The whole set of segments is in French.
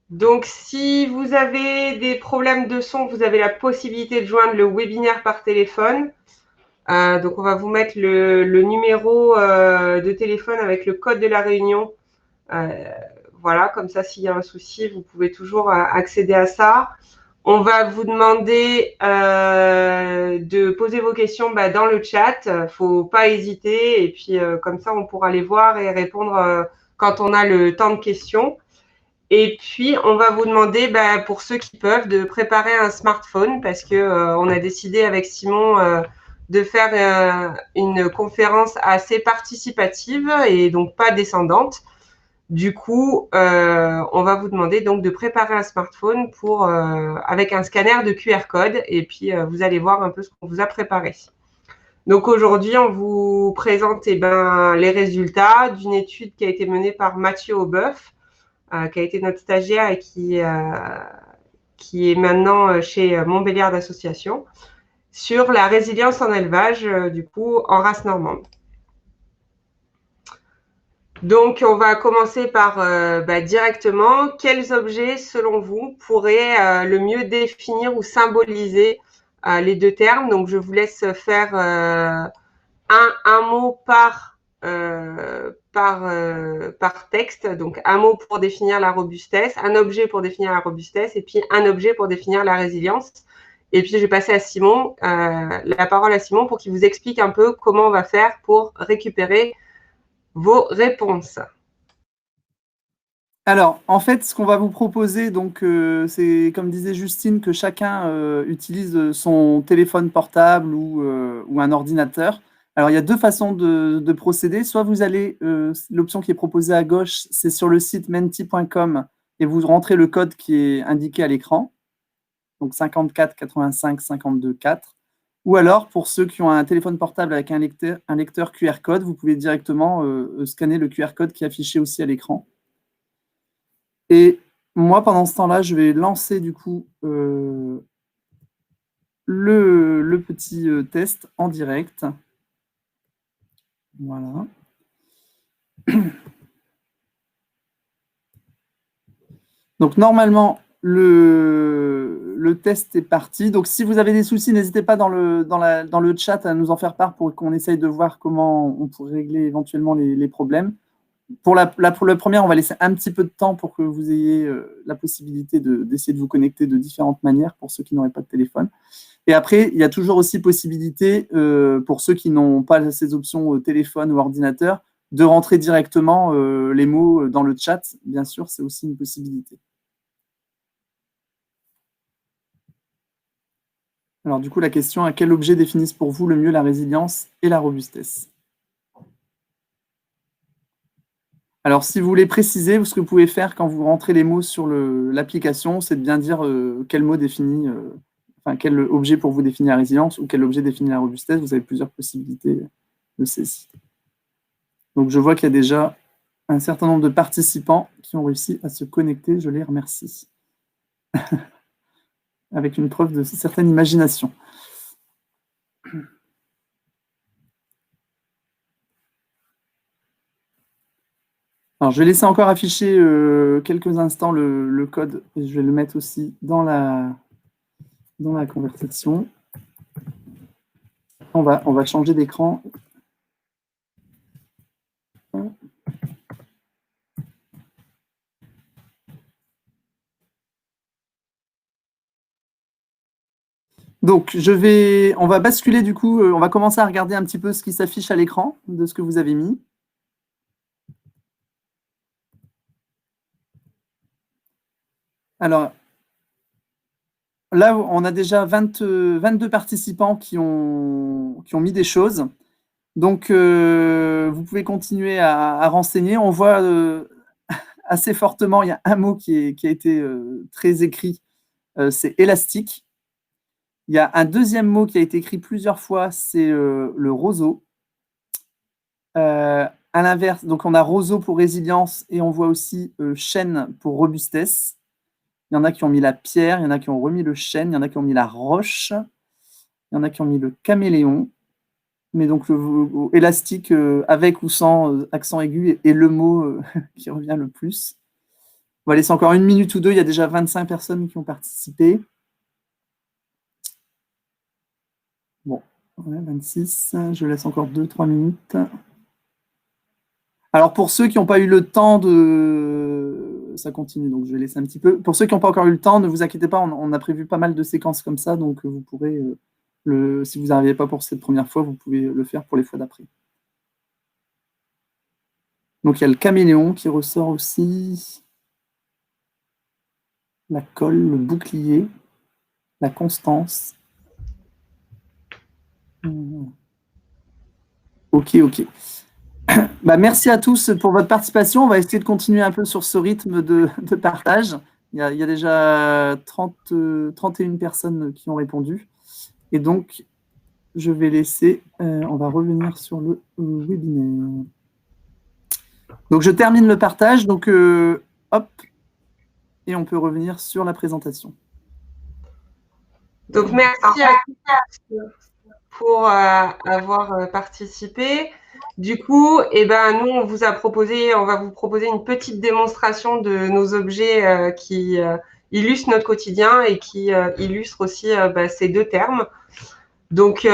Donc, si vous avez des problèmes de son, vous avez la possibilité de joindre le webinaire par téléphone. Donc, on va vous mettre le numéro de téléphone avec le code de la réunion. Euh, voilà, comme ça, s'il y a un souci, vous pouvez toujours accéder à ça. On va vous demander de poser vos questions dans le chat. Faut pas hésiter. Et puis, comme ça, on pourra les voir et répondre quand on a le temps de questions. Et puis, on va vous demander, pour ceux qui peuvent, de préparer un smartphone parce que on a décidé avec Simon de faire une conférence assez participative et donc pas descendante. Du coup, on va vous demander donc de préparer un smartphone pour avec un scanner de QR code et puis vous allez voir un peu ce qu'on vous a préparé. Donc aujourd'hui, on vous présente les résultats d'une étude qui a été menée par Mathieu Aubeuf, qui a été notre stagiaire et qui est maintenant chez Montbéliard d'Association, sur la résilience en élevage, du coup, en race normande. Donc, on va commencer par directement, quels objets, selon vous, pourraient le mieux définir ou symboliser les deux termes. Donc, je vous laisse faire un mot par texte. Donc, un mot pour définir la robustesse, un objet pour définir la robustesse, et puis un objet pour définir la résilience. Et puis, je vais passer à Simon, la parole à Simon pour qu'il vous explique un peu comment on va faire pour récupérer vos réponses. Alors, en fait, ce qu'on va vous proposer, donc, c'est, comme disait Justine, que chacun utilise son téléphone portable ou un ordinateur. Alors, il y a deux façons de procéder. Soit vous allez, l'option qui est proposée à gauche, c'est sur le site menti.com et vous rentrez le code qui est indiqué à l'écran, donc 54 85 52 4. Ou alors, pour ceux qui ont un téléphone portable avec un lecteur QR code, vous pouvez directement scanner le QR code qui est affiché aussi à l'écran. Et moi, pendant ce temps-là, je vais lancer du coup le petit test en direct. Voilà. Donc normalement, le test est parti. Donc si vous avez des soucis, n'hésitez pas dans le chat à nous en faire part pour qu'on essaye de voir comment on pourrait régler éventuellement les problèmes. Pour la première, on va laisser un petit peu de temps pour que vous ayez la possibilité d'essayer de vous connecter de différentes manières pour ceux qui n'auraient pas de téléphone. Et après, il y a toujours aussi possibilité, pour ceux qui n'ont pas ces options téléphone ou ordinateur, de rentrer directement les mots dans le chat. Bien sûr, c'est aussi une possibilité. Alors du coup, la question, à quel objet définissent pour vous le mieux la résilience et la robustesse? Alors, si vous voulez préciser, ce que vous pouvez faire quand vous rentrez les mots sur l'application, c'est de bien dire quel mot définit, quel objet pour vous définit la résilience ou quel objet définit la robustesse. Vous avez plusieurs possibilités de saisie. Donc, je vois qu'il y a déjà un certain nombre de participants qui ont réussi à se connecter. Je les remercie. Avec une preuve de certaine imagination. Alors, je vais laisser encore afficher quelques instants le code et je vais le mettre aussi dans la conversation. On va changer d'écran. Donc, on va basculer du coup, on va commencer à regarder un petit peu ce qui s'affiche à l'écran de ce que vous avez mis. Alors, là, on a déjà 22 participants qui ont mis des choses. Donc, vous pouvez continuer à renseigner. On voit assez fortement, il y a un mot qui a été très écrit, c'est élastique. Il y a un deuxième mot qui a été écrit plusieurs fois, c'est le roseau. À l'inverse, donc on a roseau pour résilience et on voit aussi chêne pour robustesse. Il y en a qui ont mis la pierre, il y en a qui ont remis le chêne, il y en a qui ont mis la roche, il y en a qui ont mis le caméléon. Mais donc le élastique avec ou sans accent aigu est le mot qui revient le plus. On va laisser encore 1 minute ou deux. Il y a déjà 25 personnes qui ont participé. Bon, ouais, 26. Je laisse encore 2-3 minutes. Alors, pour ceux qui n'ont pas eu le temps de... Ça continue, donc je vais laisser un petit peu. Pour ceux qui n'ont pas encore eu le temps, ne vous inquiétez pas, on a prévu pas mal de séquences comme ça, donc vous pourrez, si vous n'arrivez pas pour cette première fois, vous pouvez le faire pour les fois d'après. Donc, il y a le caméléon qui ressort aussi. La colle, le bouclier, la constance. Ok. Bah, merci à tous pour votre participation. On va essayer de continuer un peu sur ce rythme de partage. Il y a déjà 31 personnes qui ont répondu. Et donc, je vais laisser, on va revenir sur le webinaire. Donc, je termine le partage. Donc, hop, et on peut revenir sur la présentation. Donc, merci à tous pour avoir participé. Du coup, nous, on va vous proposer une petite démonstration de nos objets qui illustrent notre quotidien et qui illustrent aussi ces deux termes. Donc,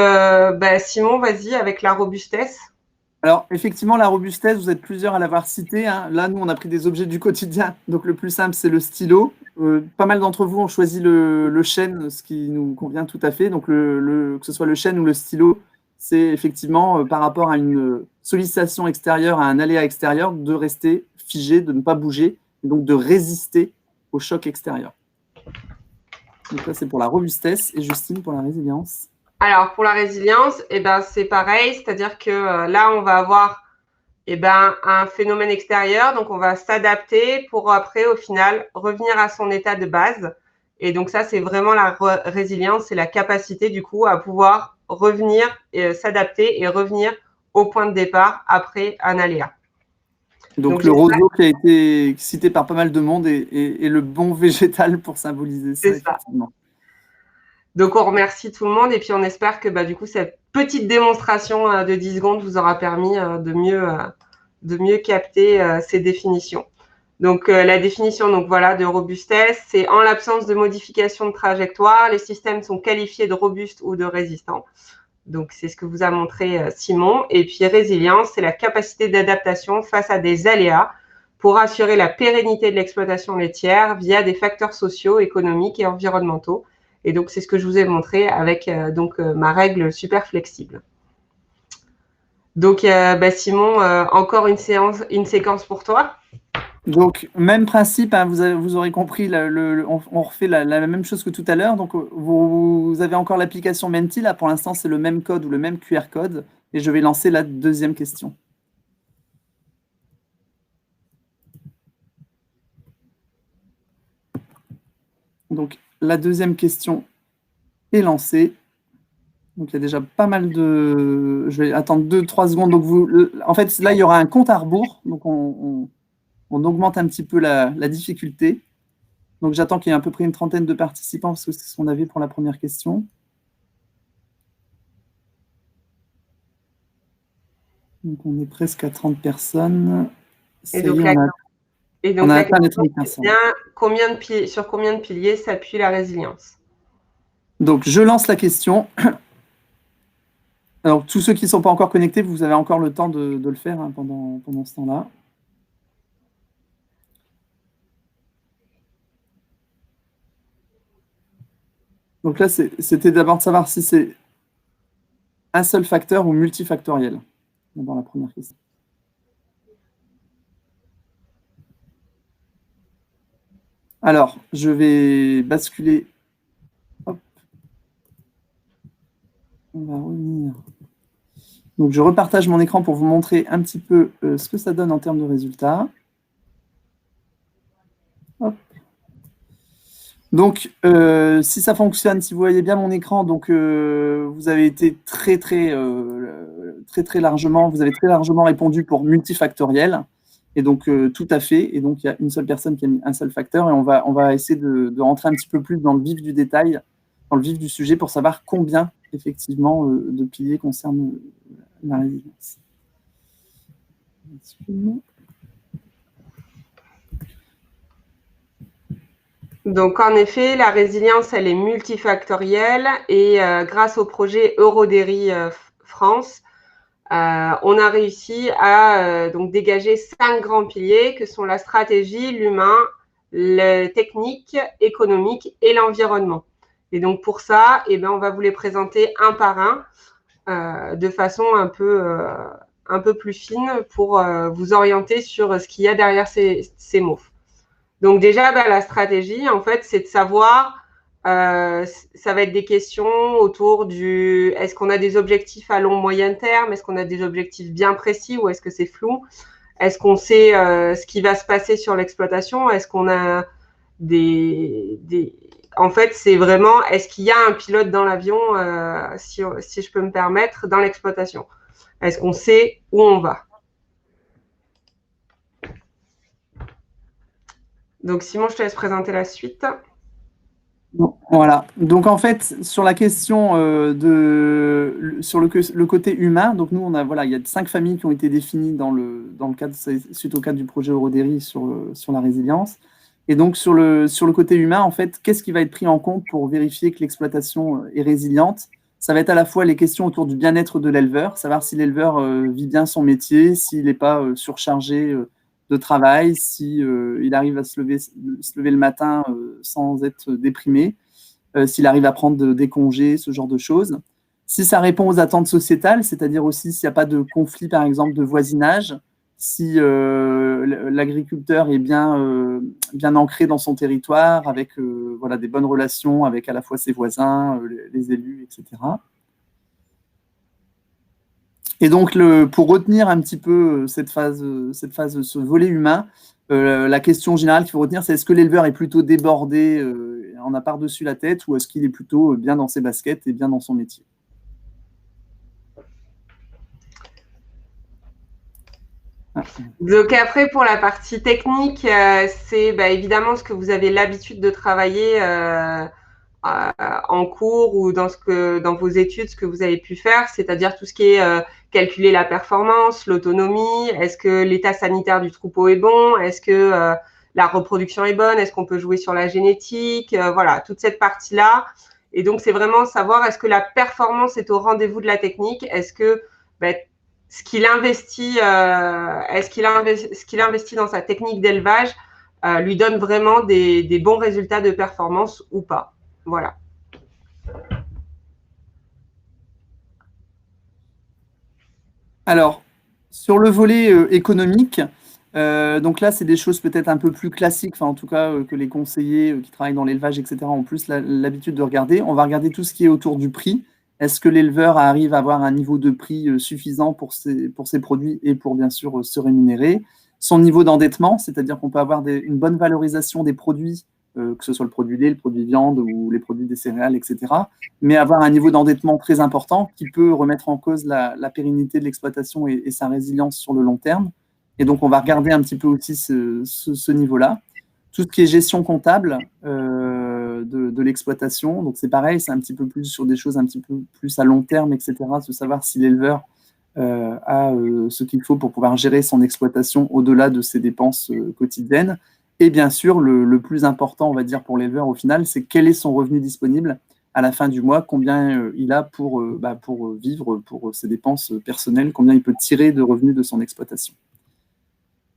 Simon, vas-y, avec la robustesse. Alors, effectivement, la robustesse, vous êtes plusieurs à l'avoir cité, hein. Là, nous, on a pris des objets du quotidien. Donc, le plus simple, c'est le stylo. Pas mal d'entre vous ont choisi le chêne, ce qui nous convient tout à fait. Donc, que ce soit le chêne ou le stylo, c'est effectivement par rapport à une sollicitation extérieure, à un aléa extérieur, de rester figé, de ne pas bouger, et donc de résister au choc extérieur. Donc là, c'est pour la robustesse. Et Justine, pour la résilience. Alors, pour la résilience, c'est pareil, c'est-à-dire que là, on va avoir un phénomène extérieur, donc on va s'adapter pour après, au final, revenir à son état de base. Et donc ça, c'est vraiment la résilience, c'est la capacité du coup à pouvoir revenir, s'adapter et revenir au point de départ après un aléa. Donc le roseau qui a été cité par pas mal de monde est le bon végétal pour symboliser ça, effectivement. Donc, on remercie tout le monde et puis on espère que du coup, cette petite démonstration de 10 secondes vous aura permis de mieux capter ces définitions. Donc, la définition de robustesse, c'est en l'absence de modification de trajectoire, les systèmes sont qualifiés de robustes ou de résistants. Donc, c'est ce que vous a montré Simon. Et puis, résilience, c'est la capacité d'adaptation face à des aléas pour assurer la pérennité de l'exploitation laitière via des facteurs sociaux, économiques et environnementaux. Et donc, c'est ce que je vous ai montré avec ma règle super flexible. Donc, Simon, encore une séquence pour toi. Donc, même principe, hein, vous aurez compris, on refait la même chose que tout à l'heure. Donc, vous avez encore l'application Menti. Là, pour l'instant, c'est le même code ou le même QR code. Et je vais lancer la deuxième question. Donc, la deuxième question est lancée. Donc, il y a déjà pas mal de... Je vais attendre 2-3 secondes. Donc, en fait, là, il y aura un compte à rebours. Donc, on augmente un petit peu la difficulté. Donc, j'attends qu'il y ait à peu près une trentaine de participants, parce que c'est ce qu'on avait pour la première question. Donc, on est presque à 30 personnes. Et donc, la question, sur combien de piliers s'appuie la résilience? Donc, je lance la question. Alors, tous ceux qui ne sont pas encore connectés, vous avez encore le temps de le faire pendant ce temps-là. Donc là, c'était d'abord de savoir si c'est un seul facteur ou multifactoriel. D'abord la première question. Alors, je vais basculer. Hop. On va revenir. Donc, je repartage mon écran pour vous montrer un petit peu ce que ça donne en termes de résultats. Hop. Donc, si ça fonctionne, si vous voyez bien mon écran, donc vous avez été très largement, vous avez très largement répondu pour multifactoriel. Et donc, tout à fait. Et donc, il y a une seule personne qui a mis un seul facteur. Et on va essayer de rentrer un petit peu plus dans le vif du détail, dans le vif du sujet, pour savoir combien, effectivement, de piliers concernent la résilience. Donc, en effet, la résilience, elle est multifactorielle et grâce au projet Eurodairy France, on a réussi à donc dégager 5 grands piliers que sont la stratégie, l'humain, le technique, économique et l'environnement. Et donc, pour ça, on va vous les présenter un par un de façon un peu plus fine pour vous orienter sur ce qu'il y a derrière ces mots. Donc déjà, la stratégie, en fait, c'est de savoir, ça va être des questions autour du, est-ce qu'on a des objectifs à long, moyen terme? Est-ce qu'on a des objectifs bien précis ou est-ce que c'est flou? Est-ce qu'on sait ce qui va se passer sur l'exploitation? Est-ce qu'on a En fait, c'est vraiment, est-ce qu'il y a un pilote dans l'avion, si je peux me permettre, dans l'exploitation? Est-ce qu'on sait où on va? Donc, Simon, je te laisse présenter la suite. Voilà. Donc, en fait, sur la question sur le côté humain, donc nous, il y a 5 familles qui ont été définies dans le cadre, suite au cadre du projet Eurodairy sur la résilience. Et donc, sur le côté humain, en fait, qu'est-ce qui va être pris en compte pour vérifier que l'exploitation est résiliente? Ça va être à la fois les questions autour du bien-être de l'éleveur, savoir si l'éleveur vit bien son métier, s'il n'est pas surchargé de travail, s'il arrive à se lever le matin sans être déprimé, s'il arrive à prendre des congés, ce genre de choses. Si ça répond aux attentes sociétales, c'est-à-dire aussi s'il n'y a pas de conflit, par exemple, de voisinage, si l'agriculteur est bien ancré dans son territoire, avec des bonnes relations avec à la fois ses voisins, les élus, etc. Et donc, pour retenir un petit peu cette phase, ce volet humain, la question générale qu'il faut retenir, c'est est-ce que l'éleveur est plutôt débordé, en a par-dessus la tête, ou est-ce qu'il est plutôt bien dans ses baskets et bien dans son métier? Donc après, pour la partie technique, c'est évidemment ce que vous avez l'habitude de travailler en cours ou dans vos études, ce que vous avez pu faire, c'est-à-dire tout ce qui est calculer la performance, l'autonomie, est-ce que l'état sanitaire du troupeau est bon, est-ce que la reproduction est bonne, est-ce qu'on peut jouer sur la génétique, voilà, toute cette partie-là. Et donc, c'est vraiment savoir est-ce que la performance est au rendez-vous de la technique, est-ce que ce qu'il investit dans sa technique d'élevage lui donne vraiment des bons résultats de performance ou pas. Voilà. Alors, sur le volet économique, donc là, c'est des choses peut-être un peu plus classiques, enfin en tout cas que les conseillers qui travaillent dans l'élevage, etc., ont plus l'habitude de regarder. On va regarder tout ce qui est autour du prix. Est-ce que l'éleveur arrive à avoir un niveau de prix suffisant pour ses produits et pour bien sûr se rémunérer? Son niveau d'endettement, c'est-à-dire qu'on peut avoir une bonne valorisation des produits, que ce soit le produit lait, le produit viande ou les produits des céréales, etc., mais avoir un niveau d'endettement très important qui peut remettre en cause la pérennité de l'exploitation et sa résilience sur le long terme. Et donc, on va regarder un petit peu aussi ce niveau-là. Tout ce qui est gestion comptable de l'exploitation, donc c'est pareil, c'est un petit peu plus sur des choses un petit peu plus à long terme, etc., de savoir si l'éleveur a ce qu'il faut pour pouvoir gérer son exploitation au-delà de ses dépenses quotidiennes. Et bien sûr, le plus important, on va dire, pour l'éleveur au final, c'est quel est son revenu disponible à la fin du mois, combien il a pour vivre, pour ses dépenses personnelles, combien il peut tirer de revenus de son exploitation.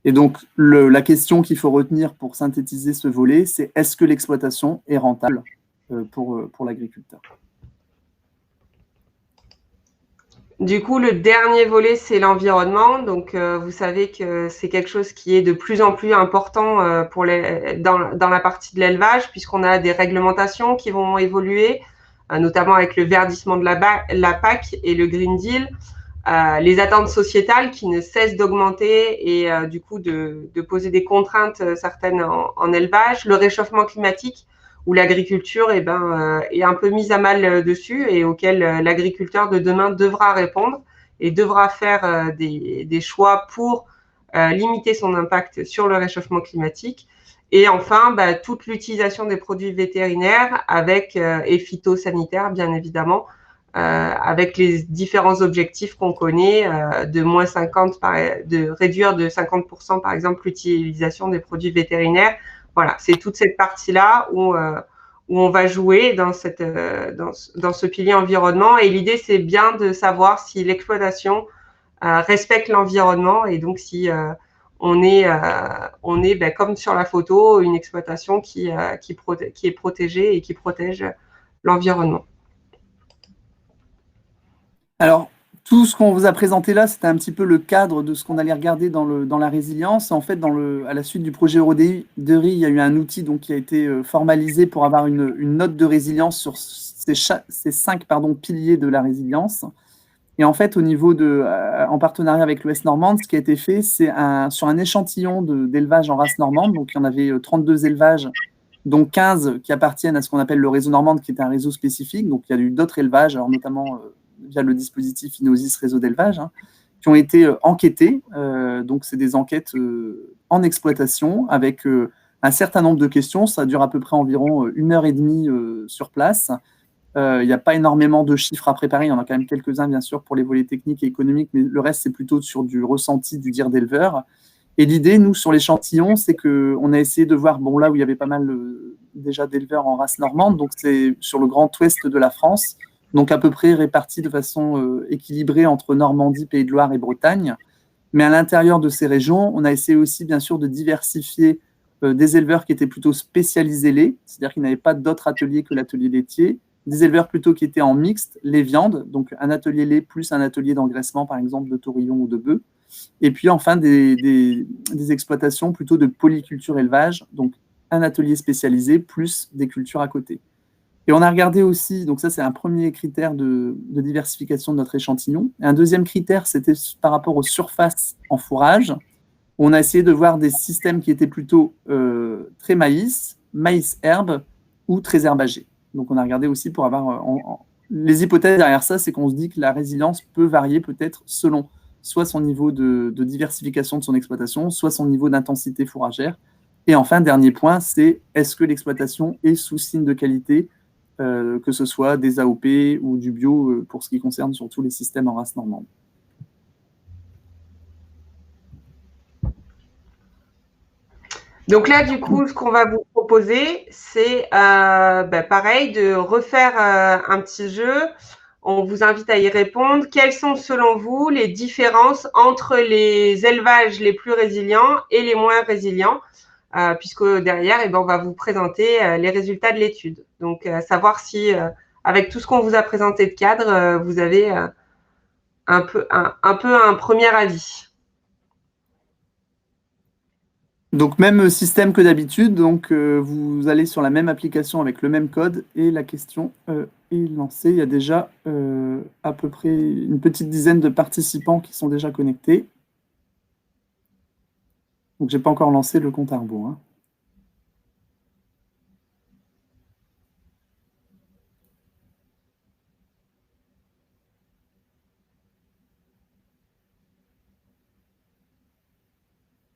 Et donc, la question qu'il faut retenir pour synthétiser ce volet, c'est est-ce que l'exploitation est rentable pour l'agriculteur? Du coup, le dernier volet, c'est l'environnement. Donc, vous savez que c'est quelque chose qui est de plus en plus important dans la partie de l'élevage, puisqu'on a des réglementations qui vont évoluer, notamment avec le verdissement de la PAC et le Green Deal, les attentes sociétales qui ne cessent d'augmenter et du coup de poser des contraintes certaines en élevage, le réchauffement climatique, où l'agriculture est un peu mise à mal dessus et auquel l'agriculteur de demain devra répondre et devra faire des choix pour limiter son impact sur le réchauffement climatique. Et enfin, toute l'utilisation des produits vétérinaires et phytosanitaires, bien évidemment, avec les différents objectifs qu'on connaît, de réduire de 50% par exemple l'utilisation des produits vétérinaires voilà, c'est toute cette partie-là où on va jouer dans ce pilier environnement. Et l'idée, c'est bien de savoir si l'exploitation respecte l'environnement et donc si on est comme sur la photo, une exploitation qui est protégée et qui protège l'environnement. Alors, tout ce qu'on vous a présenté là, c'était un petit peu le cadre de ce qu'on allait regarder dans la résilience. En fait, à la suite du projet EuroDERI, il y a eu un outil donc, qui a été formalisé pour avoir une note de résilience sur ces 5 piliers de la résilience. Et en fait, en partenariat avec l'Ouest normande, ce qui a été fait, c'est sur un échantillon d'élevage en race normande. Donc, il y en avait 32 élevages, dont 15 qui appartiennent à ce qu'on appelle le réseau normande, qui est un réseau spécifique. Donc, il y a eu d'autres élevages, alors notamment via le dispositif Inosis réseau d'élevage, qui ont été enquêtés. Donc, c'est des enquêtes en exploitation avec un certain nombre de questions. Ça dure à peu près environ 1h30 sur place. Il n'y a pas énormément de chiffres à préparer. Il y en a quand même quelques-uns, bien sûr, pour les volets techniques et économiques, mais le reste, c'est plutôt sur du ressenti, du dire d'éleveur. Et l'idée, nous, sur l'échantillon, c'est qu'on a essayé de voir, bon, là où il y avait pas mal déjà d'éleveurs en race normande, donc c'est sur le grand ouest de la France, donc à peu près répartis de façon équilibrée entre Normandie, Pays de Loire et Bretagne. Mais à l'intérieur de ces régions, on a essayé aussi, bien sûr, de diversifier des éleveurs qui étaient plutôt spécialisés lait, c'est-à-dire qu'ils n'avaient pas d'autre atelier que l'atelier laitier, des éleveurs plutôt qui étaient en mixte, les viandes, donc un atelier lait plus un atelier d'engraissement, par exemple, de taurillon ou de bœuf. Et puis enfin, des exploitations plutôt de polyculture élevage, donc un atelier spécialisé plus des cultures à côté. Et on a regardé aussi, donc ça c'est un premier critère de diversification de notre échantillon. Et un deuxième critère, c'était par rapport aux surfaces en fourrage. On a essayé de voir des systèmes qui étaient plutôt très maïs-herbe ou très herbagés. Donc, on a regardé aussi pour avoir… les hypothèses derrière ça, c'est qu'on se dit que la résilience peut varier peut-être selon soit son niveau de diversification de son exploitation, soit son niveau d'intensité fourragère. Et enfin, dernier point, c'est est-ce que l'exploitation est sous signe de qualité, que ce soit des AOP ou du bio, pour ce qui concerne surtout les systèmes en race normande. Donc là, du coup, ce qu'on va vous proposer, c'est pareil, de refaire un petit jeu. On vous invite à y répondre. Quelles sont, selon vous, les différences entre les élevages les plus résilients et les moins résilients, puisque derrière, on va vous présenter les résultats de l'étude. Donc, savoir si, avec tout ce qu'on vous a présenté de cadre, vous avez un peu un premier avis. Donc, même système que d'habitude. Donc, vous allez sur la même application avec le même code et la question est lancée. Il y a déjà à peu près une petite dizaine de participants qui sont déjà connectés. Donc, je n'ai pas encore lancé le compte à rebours.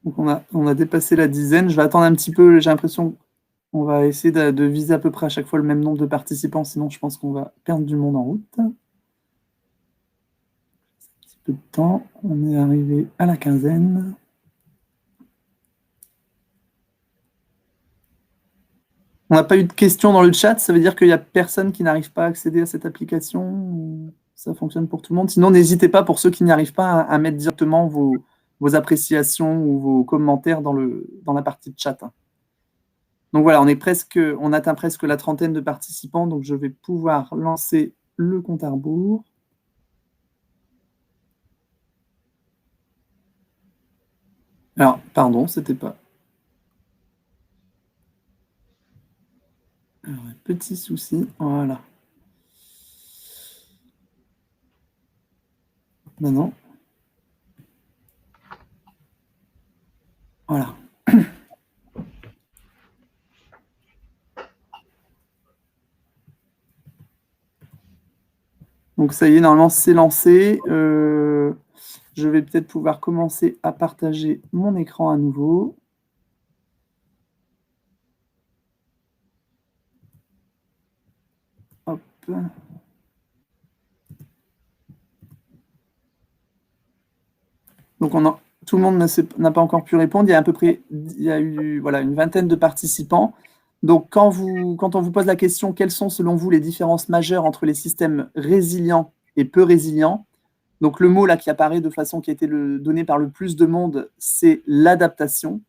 Donc, on a dépassé la dizaine. Je vais attendre un petit peu. J'ai l'impression qu'on va essayer de viser à peu près à chaque fois le même nombre de participants. Sinon, je pense qu'on va perdre du monde en route. Un petit peu de temps. On est arrivé à la quinzaine. On n'a pas eu de questions dans le chat. Ça veut dire qu'il n'y a personne qui n'arrive pas à accéder à cette application? Ça fonctionne pour tout le monde. Sinon, n'hésitez pas, pour ceux qui n'y arrivent pas, à mettre directement vos appréciations ou vos commentaires dans la partie de chat. Donc voilà, on atteint presque la trentaine de participants, donc je vais pouvoir lancer le compte à rebours. Alors, pardon, c'était pas… Alors, un petit souci, voilà. Maintenant. Voilà. Donc ça y est, normalement, c'est lancé. Je vais peut-être pouvoir commencer à partager mon écran à nouveau. Hop. Donc tout le monde n'a pas encore pu répondre. Il y a à peu près voilà, une vingtaine de participants. Donc, quand on vous pose la question, quelles sont selon vous les différences majeures entre les systèmes résilients et peu résilients? Donc, le mot là qui apparaît de façon qui a été donné par le plus de monde, c'est l'adaptation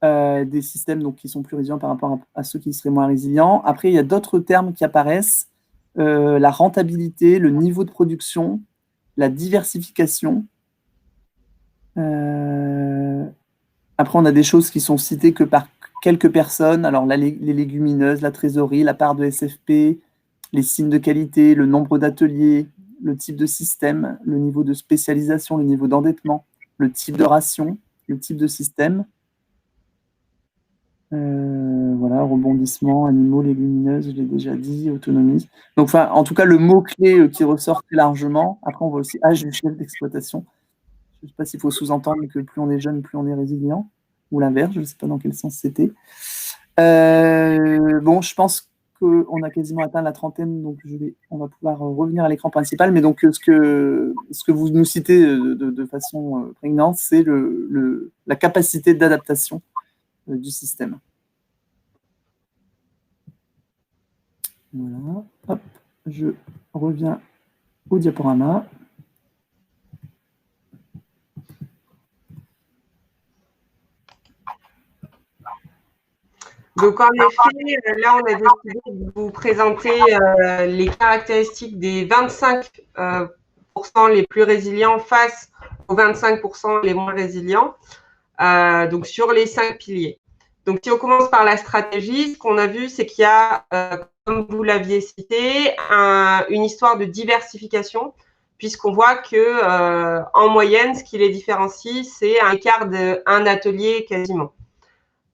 des systèmes donc, qui sont plus résilients par rapport à ceux qui seraient moins résilients. Après, il y a d'autres termes qui apparaissent, la rentabilité, le niveau de production, la diversification. Après, on a des choses qui sont citées que par quelques personnes. Alors, les légumineuses, la trésorerie, la part de SFP, les signes de qualité, le nombre d'ateliers, le type de système, le niveau de spécialisation, le niveau d'endettement, le type de ration, le type de système. Voilà, rebondissement, animaux, légumineuses, je l'ai déjà dit, autonomie. Donc, enfin, en tout cas, le mot-clé qui ressort très largement. Après, on voit aussi âge du chef d'exploitation. Je ne sais pas s'il faut sous-entendre que plus on est jeune, plus on est résilient, ou l'inverse, je ne sais pas dans quel sens c'était. Bon, je pense qu'on a quasiment atteint la trentaine, donc on va pouvoir revenir à l'écran principal. Mais donc, ce que vous nous citez de façon prégnante, c'est la capacité d'adaptation du système. Voilà, hop, je reviens au diaporama. Donc, en effet, là, on a décidé de vous présenter les caractéristiques des 25% les plus résilients face aux 25% les moins résilients, donc sur les 5 piliers. Donc, si on commence par la stratégie, ce qu'on a vu, c'est qu'il y a, comme vous l'aviez cité, une histoire de diversification, puisqu'on voit que en moyenne, ce qui les différencie, c'est un écart d'un atelier quasiment.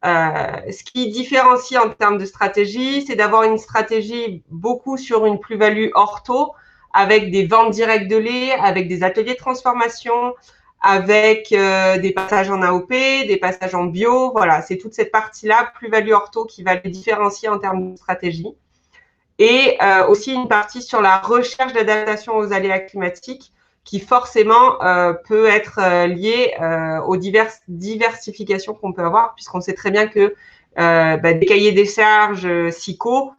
Ce qui différencie en termes de stratégie, c'est d'avoir une stratégie beaucoup sur une plus-value ortho, avec des ventes directes de lait, avec des ateliers de transformation, avec des passages en AOP, des passages en bio. Voilà, c'est toute cette partie-là, plus-value ortho, qui va les différencier en termes de stratégie. Et aussi une partie sur la recherche d'adaptation aux aléas climatiques, qui forcément peut être liée aux diverses diversifications qu'on peut avoir, puisqu'on sait très bien que des cahiers des charges SICO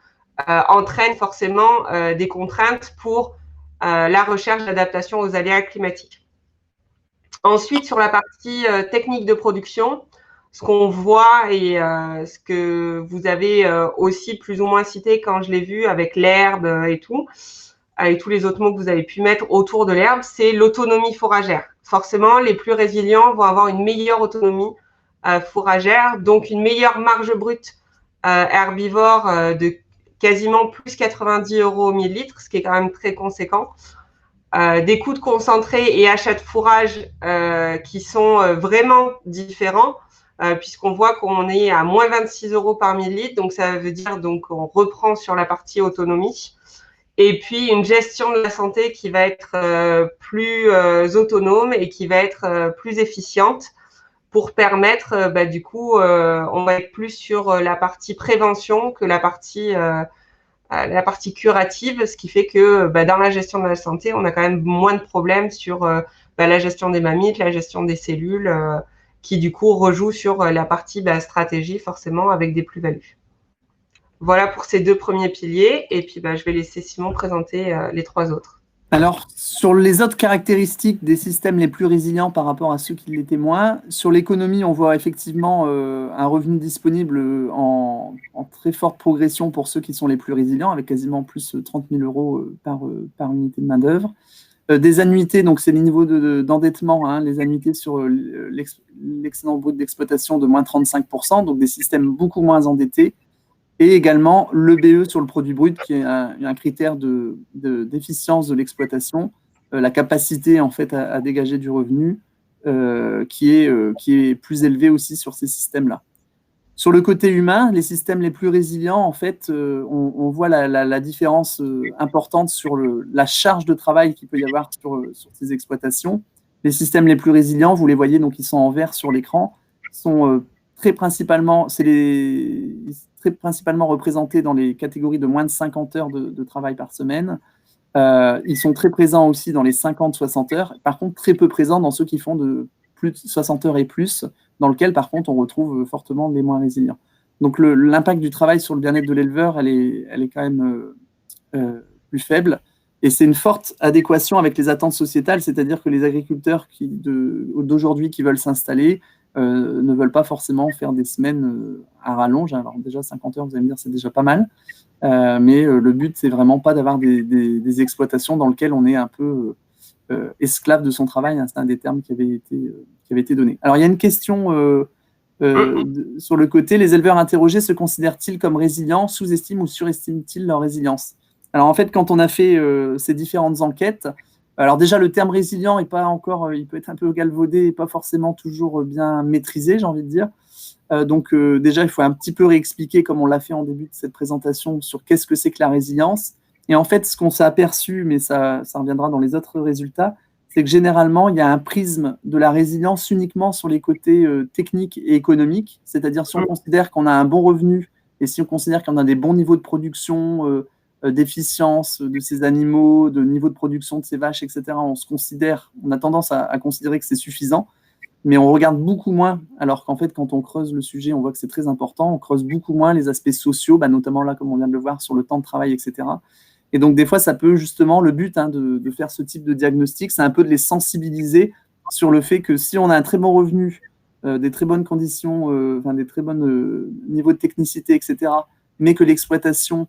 entraînent forcément des contraintes pour la recherche d'adaptation aux aléas climatiques. Ensuite, sur la partie technique de production, ce qu'on voit et ce que vous avez aussi plus ou moins cité quand je l'ai vu avec l'herbe et tout, et tous les autres mots que vous avez pu mettre autour de l'herbe, c'est l'autonomie fourragère. Forcément, les plus résilients vont avoir une meilleure autonomie fourragère, donc une meilleure marge brute herbivore de quasiment plus 90 € au millilitre, ce qui est quand même très conséquent. Des coûts de concentré et achat de fourrage qui sont vraiment différents, puisqu'on voit qu'on est à moins 26 € par millilitre, donc ça veut dire qu'on reprend sur la partie autonomie. Et puis, une gestion de la santé qui va être plus autonome et qui va être plus efficiente pour permettre, du coup, on va être plus sur la partie prévention que la partie curative, ce qui fait que dans la gestion de la santé, on a quand même moins de problèmes sur la gestion des mammites, la gestion des cellules, qui du coup rejouent sur la partie stratégie, forcément, avec des plus-values. Voilà pour ces 2 premiers piliers. Et puis, je vais laisser Simon présenter les 3 autres. Alors, sur les autres caractéristiques des systèmes les plus résilients par rapport à ceux qui l'étaient moins, sur l'économie, on voit effectivement un revenu disponible en très forte progression pour ceux qui sont les plus résilients, avec quasiment plus 30 000 € par unité de main-d'œuvre. Des annuités, donc c'est les niveaux d'endettement, les annuités sur l'excédent brut d'exploitation de moins 35%, donc des systèmes beaucoup moins endettés. Et également le BE sur le produit brut, qui est un critère d'efficience de l'exploitation, la capacité en fait à dégager du revenu, qui est plus élevé aussi sur ces systèmes-là. Sur le côté humain, les systèmes les plus résilients, en fait, on voit la différence importante sur la charge de travail qu'il peut y avoir sur ces exploitations. Les systèmes les plus résilients, vous les voyez, donc ils sont en vert sur l'écran, sont très principalement représentés dans les catégories de moins de 50 heures de travail par semaine. Ils sont très présents aussi dans les 50-60 heures, par contre très peu présents dans ceux qui font de plus de 60 heures et plus, dans lequel, par contre, on retrouve fortement les moins résilients. Donc, l'impact du travail sur le bien-être de l'éleveur, elle est quand même plus faible. Et c'est une forte adéquation avec les attentes sociétales, c'est-à-dire que les agriculteurs d'aujourd'hui qui veulent s'installer ne veulent pas forcément faire des semaines à rallonge. Alors déjà, 50 heures, vous allez me dire, c'est déjà pas mal. Mais le but, c'est vraiment pas d'avoir des exploitations dans lesquelles on est un peu esclave de son travail. Hein, c'est un des termes qui avait été donné. Alors, il y a une question sur le côté. Les éleveurs interrogés se considèrent-ils comme résilients, sous-estiment ou surestiment-ils leur résilience? Alors, en fait, quand on a fait ces différentes enquêtes, alors déjà, le terme résilient est pas encore, il peut être un peu galvaudé et pas forcément toujours bien maîtrisé, j'ai envie de dire. Donc déjà, il faut un petit peu réexpliquer, comme on l'a fait en début de cette présentation, sur qu'est-ce que c'est que la résilience. Et en fait, ce qu'on s'est aperçu, mais ça reviendra dans les autres résultats, c'est que généralement, il y a un prisme de la résilience uniquement sur les côtés techniques et économiques. C'est-à-dire, si on considère qu'on a un bon revenu et si on considère qu'on a des bons niveaux de production, d'efficience de ces animaux, de niveau de production de ces vaches, etc., on a tendance à considérer que c'est suffisant. Mais on regarde beaucoup moins, alors qu'en fait, quand on creuse le sujet, on voit que c'est très important. On creuse beaucoup moins les aspects sociaux, notamment là, comme on vient de le voir, sur le temps de travail, etc. Et donc, des fois, ça peut justement, le but de faire ce type de diagnostic, c'est un peu de les sensibiliser sur le fait que si on a un très bon revenu, des très bonnes conditions, des très bons niveaux de technicité, etc., mais que l'exploitation,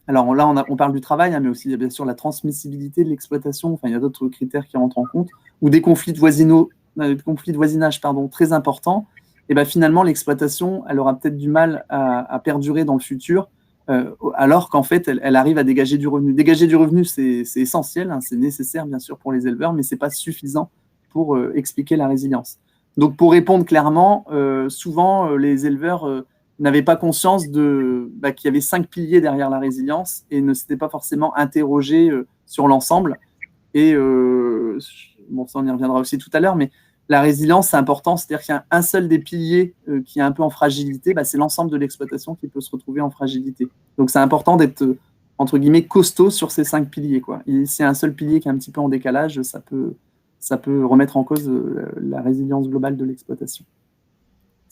alors là, on parle du travail, hein, mais aussi, il y a bien sûr la transmissibilité de l'exploitation, enfin, il y a d'autres critères qui rentrent en compte, ou des conflits de voisinage très importants, et ben finalement, l'exploitation, elle aura peut-être du mal à perdurer dans le futur, alors qu'en fait, elle arrive à dégager du revenu. Dégager du revenu, c'est essentiel, hein, c'est nécessaire, bien sûr, pour les éleveurs, mais ce n'est pas suffisant pour expliquer la résilience. Donc, pour répondre clairement, souvent, les éleveurs n'avaient pas conscience qu'il y avait 5 piliers derrière la résilience et ne s'étaient pas forcément interrogés sur l'ensemble. Et bon, ça, on y reviendra aussi tout à l'heure, mais la résilience, c'est important, c'est-à-dire qu'il y a un seul des piliers qui est un peu en fragilité, c'est l'ensemble de l'exploitation qui peut se retrouver en fragilité. Donc, c'est important d'être, entre guillemets, costaud sur ces 5 piliers, quoi. Et s'il y a un seul pilier qui est un petit peu en décalage, ça peut remettre en cause la résilience globale de l'exploitation.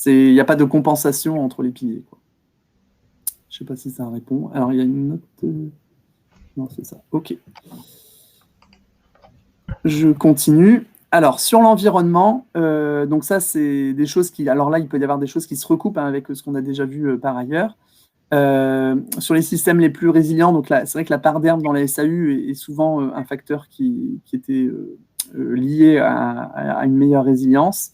Il n'y a pas de compensation entre les piliers, quoi. Je ne sais pas si ça répond. Alors, il y a une autre... Non, c'est ça. OK. Je continue. Alors, sur l'environnement, donc ça, c'est des choses qui... Alors là, il peut y avoir des choses qui se recoupent avec ce qu'on a déjà vu par ailleurs. Sur les systèmes les plus résilients, donc là, c'est vrai que la part d'herbe dans la SAU est souvent un facteur qui était lié à une meilleure résilience.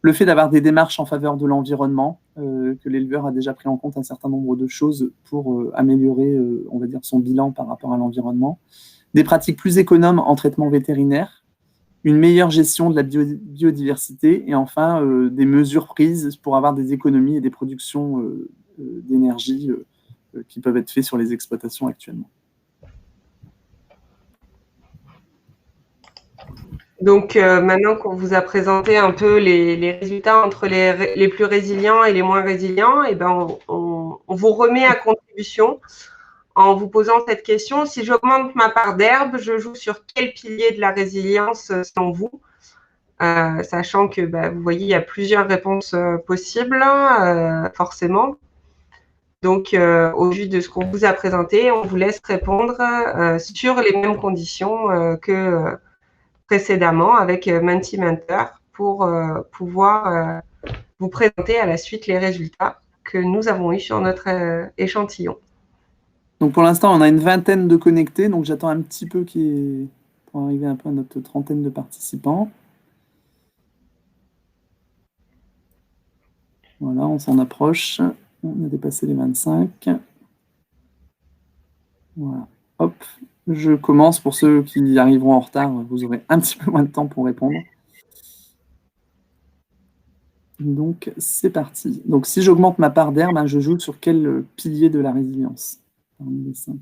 Le fait d'avoir des démarches en faveur de l'environnement, que l'éleveur a déjà pris en compte un certain nombre de choses pour améliorer, on va dire, son bilan par rapport à l'environnement. Des pratiques plus économes en traitement vétérinaire, une meilleure gestion de la biodiversité et enfin des mesures prises pour avoir des économies et des productions d'énergie qui peuvent être faites sur les exploitations actuellement. Donc, maintenant qu'on vous a présenté un peu les résultats entre les plus résilients et les moins résilients, et ben on vous remet à contribution en vous posant cette question. Si j'augmente ma part d'herbe, je joue sur quel pilier de la résilience selon vous? Sachant que, vous voyez, il y a plusieurs réponses possibles, forcément. Donc, au vu de ce qu'on vous a présenté, on vous laisse répondre sur les mêmes conditions que précédemment avec Mentimentor pour pouvoir vous présenter à la suite les résultats que nous avons eus sur notre échantillon. Donc pour l'instant, on a une vingtaine de connectés, donc j'attends un petit peu pour arriver un peu à notre trentaine de participants. Voilà, on s'en approche. On a dépassé les 25. Voilà, hop. Je commence. Pour ceux qui arriveront en retard, vous aurez un petit peu moins de temps pour répondre. Donc, c'est parti. Donc, si j'augmente ma part d'herbe, je joue sur quel pilier de la résilience parmi les 5?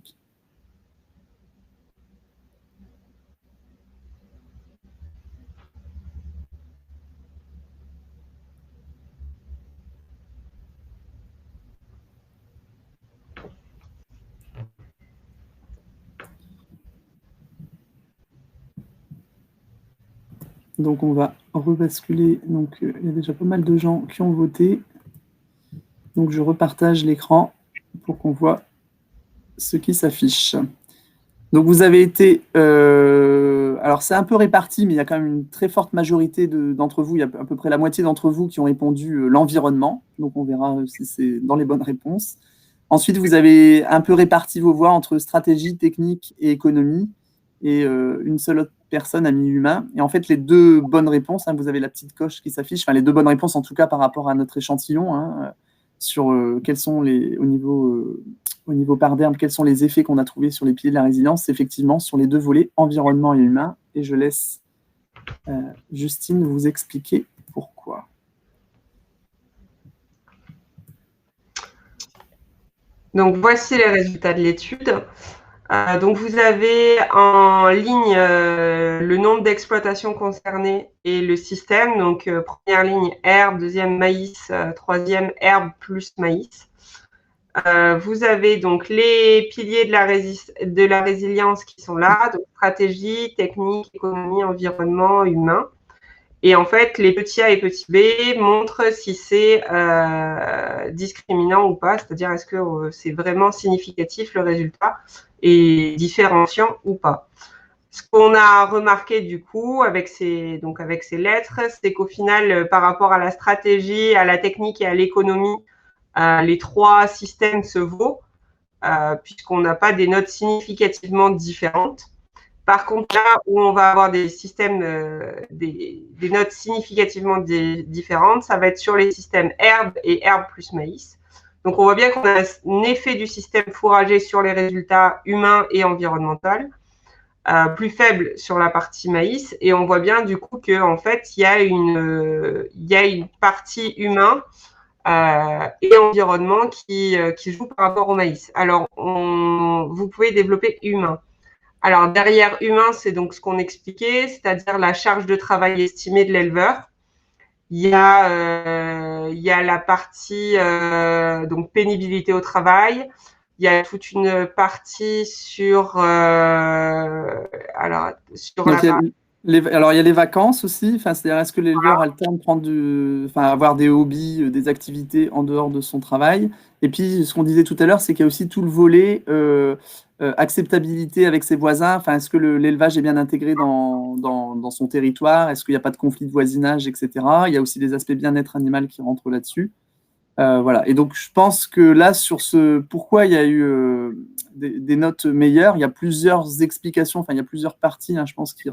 Donc, on va rebasculer. Donc, il y a déjà pas mal de gens qui ont voté. Donc, je repartage l'écran pour qu'on voit ce qui s'affiche. Donc, vous avez été... alors, c'est un peu réparti, mais il y a quand même une très forte majorité d'entre vous. Il y a à peu près la moitié d'entre vous qui ont répondu l'environnement. Donc, on verra si c'est dans les bonnes réponses. Ensuite, vous avez un peu réparti vos voix entre stratégie, technique et économie. Et une seule autre personne a mis humain. Et en fait, les deux bonnes réponses, hein, vous avez la petite coche qui s'affiche, enfin les deux bonnes réponses en tout cas par rapport à notre échantillon, hein, sur quels sont au niveau par d'herbe, quels sont les effets qu'on a trouvés sur les piliers de la résilience, effectivement, sur les deux volets, environnement et humain. Et je laisse Justine vous expliquer pourquoi. Donc, voici les résultats de l'étude. Donc, vous avez en ligne le nombre d'exploitations concernées et le système. Donc, première ligne, herbe, deuxième, maïs, troisième, herbe plus maïs. Vous avez donc les piliers de la résilience qui sont là, donc stratégie, technique, économie, environnement, humain. Et en fait, les petits a et petits b montrent si c'est discriminant ou pas, c'est-à-dire est-ce que c'est vraiment significatif le résultat et différenciant ou pas. Ce qu'on a remarqué du coup avec ces lettres, c'est qu'au final, par rapport à la stratégie, à la technique et à l'économie, les trois systèmes se vaut, puisqu'on n'a pas des notes significativement différentes. Par contre, là où on va avoir des systèmes, des notes significativement différentes, ça va être sur les systèmes herbe et herbe plus maïs. Donc, on voit bien qu'on a un effet du système fourrager sur les résultats humains et environnementaux, plus faible sur la partie maïs. Et on voit bien du coup qu'en fait, il y a une partie humain et environnement qui joue par rapport au maïs. Alors, vous pouvez développer humain. Alors, derrière humain, c'est donc ce qu'on expliquait, c'est-à-dire la charge de travail estimée de l'éleveur. Il y a la partie donc pénibilité au travail. Il y a toute une partie sur Donc, alors, il y a les vacances aussi. Enfin, c'est-à-dire, est-ce que l'éleveur a le temps de avoir des hobbies, des activités en dehors de son travail? Et puis, ce qu'on disait tout à l'heure, c'est qu'il y a aussi tout le volet acceptabilité avec ses voisins. Enfin, est-ce que l'élevage est bien intégré dans son territoire? Est-ce qu'il n'y a pas de conflit de voisinage, etc. Il y a aussi des aspects bien-être animal qui rentrent là-dessus. Voilà. Et donc, je pense que là, sur pourquoi il y a eu des notes meilleures, il y a plusieurs explications, enfin, il y a plusieurs parties, hein, je pense, qui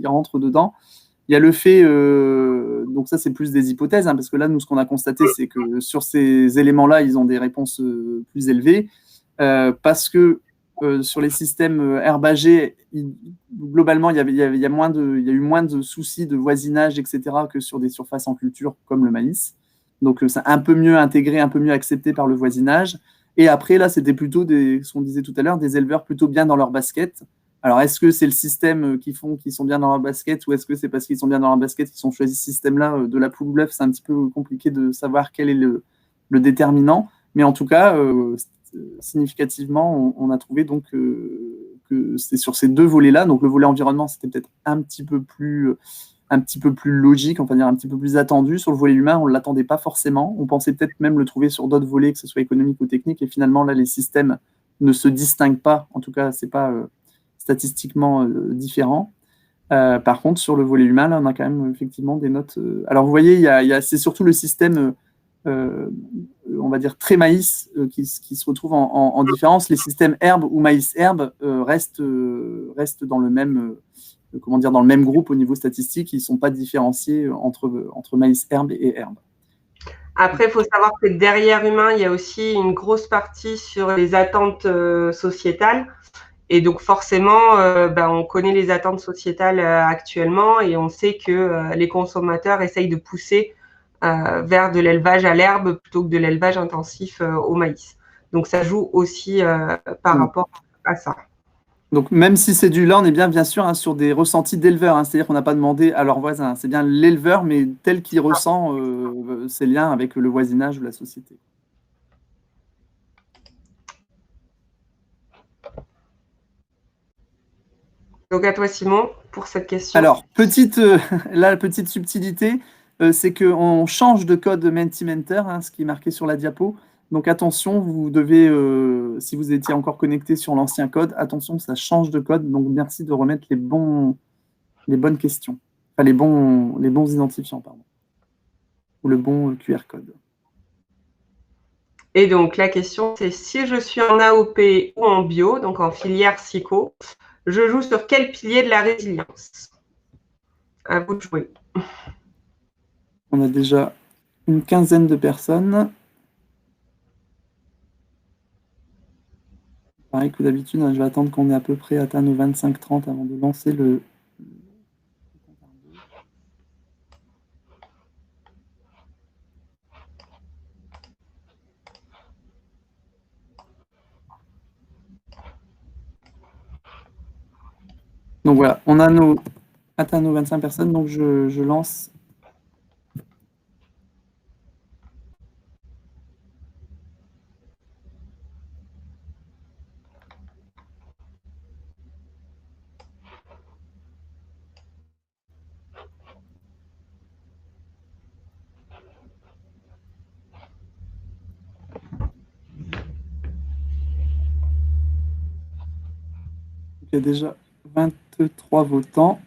rentrent dedans. Il y a le fait, donc ça, c'est plus des hypothèses, hein, parce que là, nous, ce qu'on a constaté, c'est que sur ces éléments-là, ils ont des réponses plus élevées, parce que sur les systèmes herbagés, globalement, il y a eu moins de soucis de voisinage, etc., que sur des surfaces en culture comme le maïs. Donc, c'est un peu mieux intégré, un peu mieux accepté par le voisinage. Et après, là, c'était plutôt ce qu'on disait tout à l'heure, des éleveurs plutôt bien dans leur basket. Alors, est-ce que c'est le système qui font qu'ils sont bien dans leur basket ou est-ce que c'est parce qu'ils sont bien dans leur basket qu'ils ont choisi ce système-là de la poule ou l'œuf? C'est un petit peu compliqué de savoir quel est le déterminant. Mais en tout cas, significativement, on a trouvé donc que c'est sur ces deux volets-là. Donc, le volet environnement, c'était peut-être un petit peu plus logique, on va dire un petit peu plus attendu. Sur le volet humain, on ne l'attendait pas forcément. On pensait peut-être même le trouver sur d'autres volets, que ce soit économique ou technique. Et finalement, là, les systèmes ne se distinguent pas. En tout cas, ce n'est pas statistiquement différent. Par contre, sur le volet humain, là, on a quand même effectivement des notes. Alors, vous voyez, c'est surtout le système, on va dire, très maïs qui se retrouve en différence. Les systèmes herbe ou maïs-herbe restent dans le même dans le même groupe au niveau statistique, ils ne sont pas différenciés entre maïs herbe et herbe. Après, il faut savoir que derrière humain, il y a aussi une grosse partie sur les attentes sociétales. Et donc forcément, on connaît les attentes sociétales actuellement et on sait que les consommateurs essayent de pousser vers de l'élevage à l'herbe plutôt que de l'élevage intensif au maïs. Donc ça joue aussi par rapport à ça. Donc, même si c'est là, on est bien sûr hein, sur des ressentis d'éleveurs. Hein, c'est-à-dire qu'on n'a pas demandé à leurs voisins. C'est bien l'éleveur, mais tel qu'il ressent ses liens avec le voisinage ou la société. Donc, à toi, Simon, pour cette question. Alors, la petite subtilité, c'est qu'on change de code Mentimeter, hein, ce qui est marqué sur la diapo. Donc, attention, vous devez, si vous étiez encore connecté sur l'ancien code, attention, ça change de code. Donc, merci de remettre les bonnes questions. Enfin, les bons identifiants, pardon. Ou le bon QR code. Et donc, la question, c'est si je suis en AOP ou en bio, donc en filière psycho, je joue sur quel pilier de la résilience? À vous de jouer. On a déjà une quinzaine de personnes. Pareil que d'habitude, je vais attendre qu'on ait à peu près atteint nos 25-30 avant de lancer le... Donc voilà, on a atteint nos 25 personnes, donc je lance. Il y a déjà 23 votants.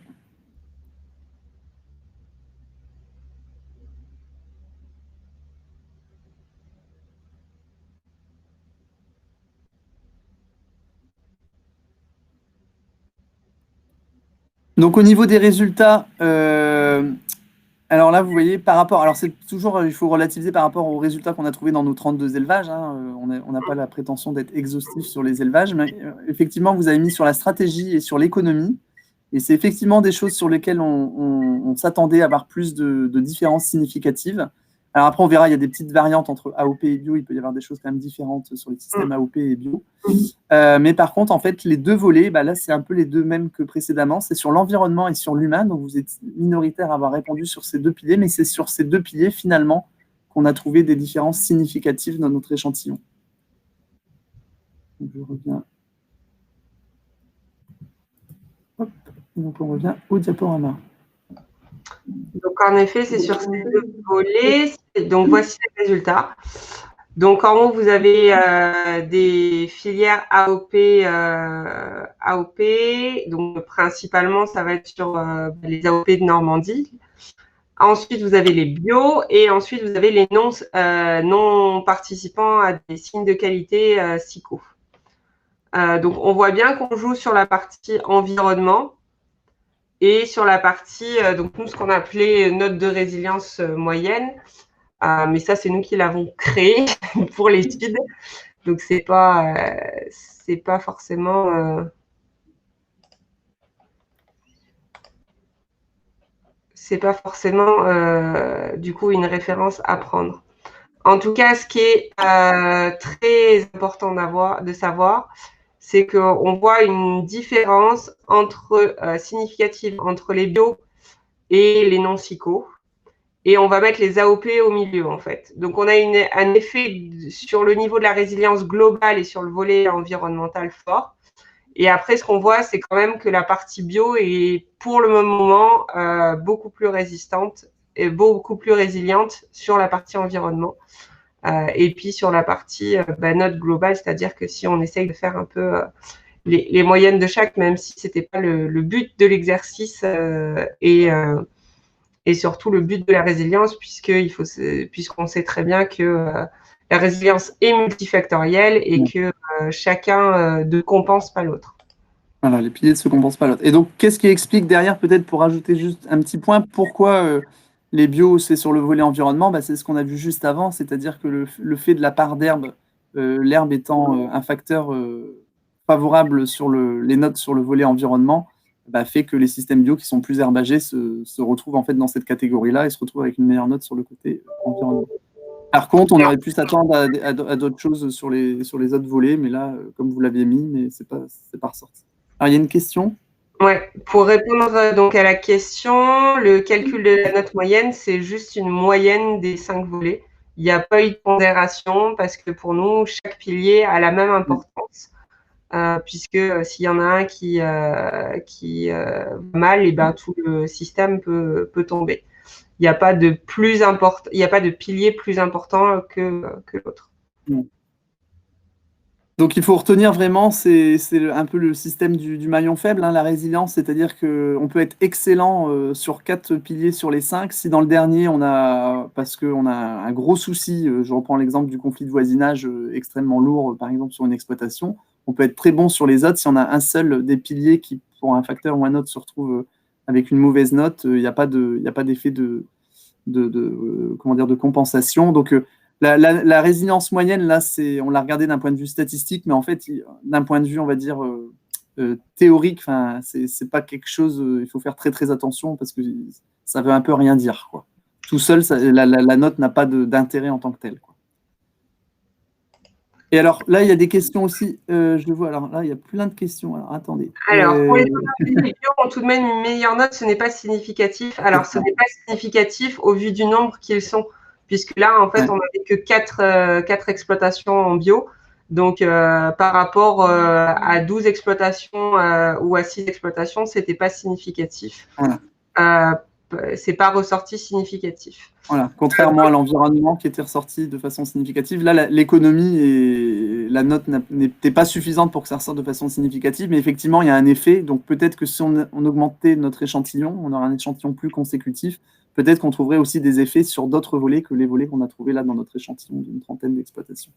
Donc au niveau des résultats, alors là, vous voyez, par rapport, alors c'est toujours, il faut relativiser par rapport aux résultats qu'on a trouvés dans nos 32 élevages, hein, on n'a pas la prétention d'être exhaustif sur les élevages, mais effectivement, vous avez mis sur la stratégie et sur l'économie, et c'est effectivement des choses sur lesquelles on s'attendait à avoir plus de différences significatives. Alors après, on verra, il y a des petites variantes entre AOP et bio, il peut y avoir des choses quand même différentes sur les systèmes AOP et bio. Mais par contre, en fait, les deux volets, là, c'est un peu les deux mêmes que précédemment. C'est sur l'environnement et sur l'humain. Donc, vous êtes minoritaire à avoir répondu sur ces deux piliers, mais c'est sur ces deux piliers, finalement, qu'on a trouvé des différences significatives dans notre échantillon. Donc, je reviens. Hop. Donc, on revient au diaporama. Donc, en effet, c'est sur ces deux volets. Donc, voici les résultats. Donc, en haut, vous avez des filières AOP. Donc, principalement, ça va être sur les AOP de Normandie. Ensuite, vous avez les bio et ensuite, vous avez les non participants à des signes de qualité SICO. Donc, on voit bien qu'on joue sur la partie environnement et sur la partie, donc nous, ce qu'on appelait note de résilience moyenne. Mais ça, c'est nous qui l'avons créé pour l'étude. Donc, c'est pas forcément... c'est pas forcément, du coup, une référence à prendre. En tout cas, ce qui est très important de savoir, c'est qu'on voit une différence significative entre les bio et les non-psycho. Et on va mettre les AOP au milieu, en fait. Donc, on a un effet sur le niveau de la résilience globale et sur le volet environnemental fort. Et après, ce qu'on voit, c'est quand même que la partie bio est, pour le moment, beaucoup plus résistante et beaucoup plus résiliente sur la partie environnement. Et puis, sur la partie note globale, c'est-à-dire que si on essaye de faire un peu les moyennes de chaque, même si ce n'était pas le but de l'exercice et surtout le but de la résilience, puisqu'on sait très bien que la résilience est multifactorielle et que chacun ne compense pas l'autre. Voilà, les piliers ne se compensent pas l'autre. Et donc, qu'est-ce qui explique derrière, peut-être pour ajouter juste un petit point, pourquoi les bios, c'est sur le volet environnement? C'est ce qu'on a vu juste avant, c'est-à-dire que le fait de la part d'herbe, l'herbe étant un facteur favorable sur les notes sur le volet environnement, fait que les systèmes bio qui sont plus herbagés se retrouvent en fait dans cette catégorie-là et se retrouvent avec une meilleure note sur le côté environnement. Par contre, on aurait pu s'attendre à d'autres choses sur les autres volets, mais là, comme vous l'aviez mis, mais c'est pas ressorti. Alors, il y a une question? Ouais, pour répondre donc à la question, le calcul de la note moyenne, c'est juste une moyenne des 5 volets. Il n'y a pas eu de pondération parce que pour nous, chaque pilier a la même importance. puisque s'il y en a un qui va mal, et ben, tout le système peut tomber. Il n'y a pas de pilier plus important que l'autre. Donc, il faut retenir vraiment, c'est un peu le système du maillon faible, hein, la résilience, c'est-à-dire qu'on peut être excellent sur 4 piliers sur les 5. Si dans le dernier, parce qu'on a un gros souci, je reprends l'exemple du conflit de voisinage extrêmement lourd, par exemple sur une exploitation, on peut être très bon sur les autres. Si on a un seul des piliers qui, pour un facteur ou un autre, se retrouve avec une mauvaise note, il n'y a pas d'effet comment dire, de compensation. Donc, la résilience moyenne, là, on l'a regardé d'un point de vue statistique, mais en fait, d'un point de vue, on va dire, théorique, c'est pas quelque chose, il faut faire très, très attention parce que ça veut un peu rien dire, quoi. Tout seul, la note n'a pas d'intérêt en tant que telle, quoi. Et alors, là, il y a des questions aussi. Je vois, alors là, il y a plein de questions. Alors, attendez. Alors, pour les bio ont tout de même une meilleure note, ce n'est pas significatif. Alors, ce n'est pas significatif au vu du nombre qu'ils sont, puisque là, en fait, on n'avait que 4 exploitations en bio. Donc, par rapport à 12 exploitations ou à 6 exploitations, ce n'était pas significatif. Voilà. C'est pas ressorti significatif. Voilà, contrairement à l'environnement qui était ressorti de façon significative. Là, l'économie et la note n'étaient pas suffisantes pour que ça ressorte de façon significative, mais effectivement, il y a un effet. Donc peut-être que si on augmentait notre échantillon, on aurait un échantillon plus consécutif. Peut-être qu'on trouverait aussi des effets sur d'autres volets que les volets qu'on a trouvés là dans notre échantillon d'une trentaine d'exploitations.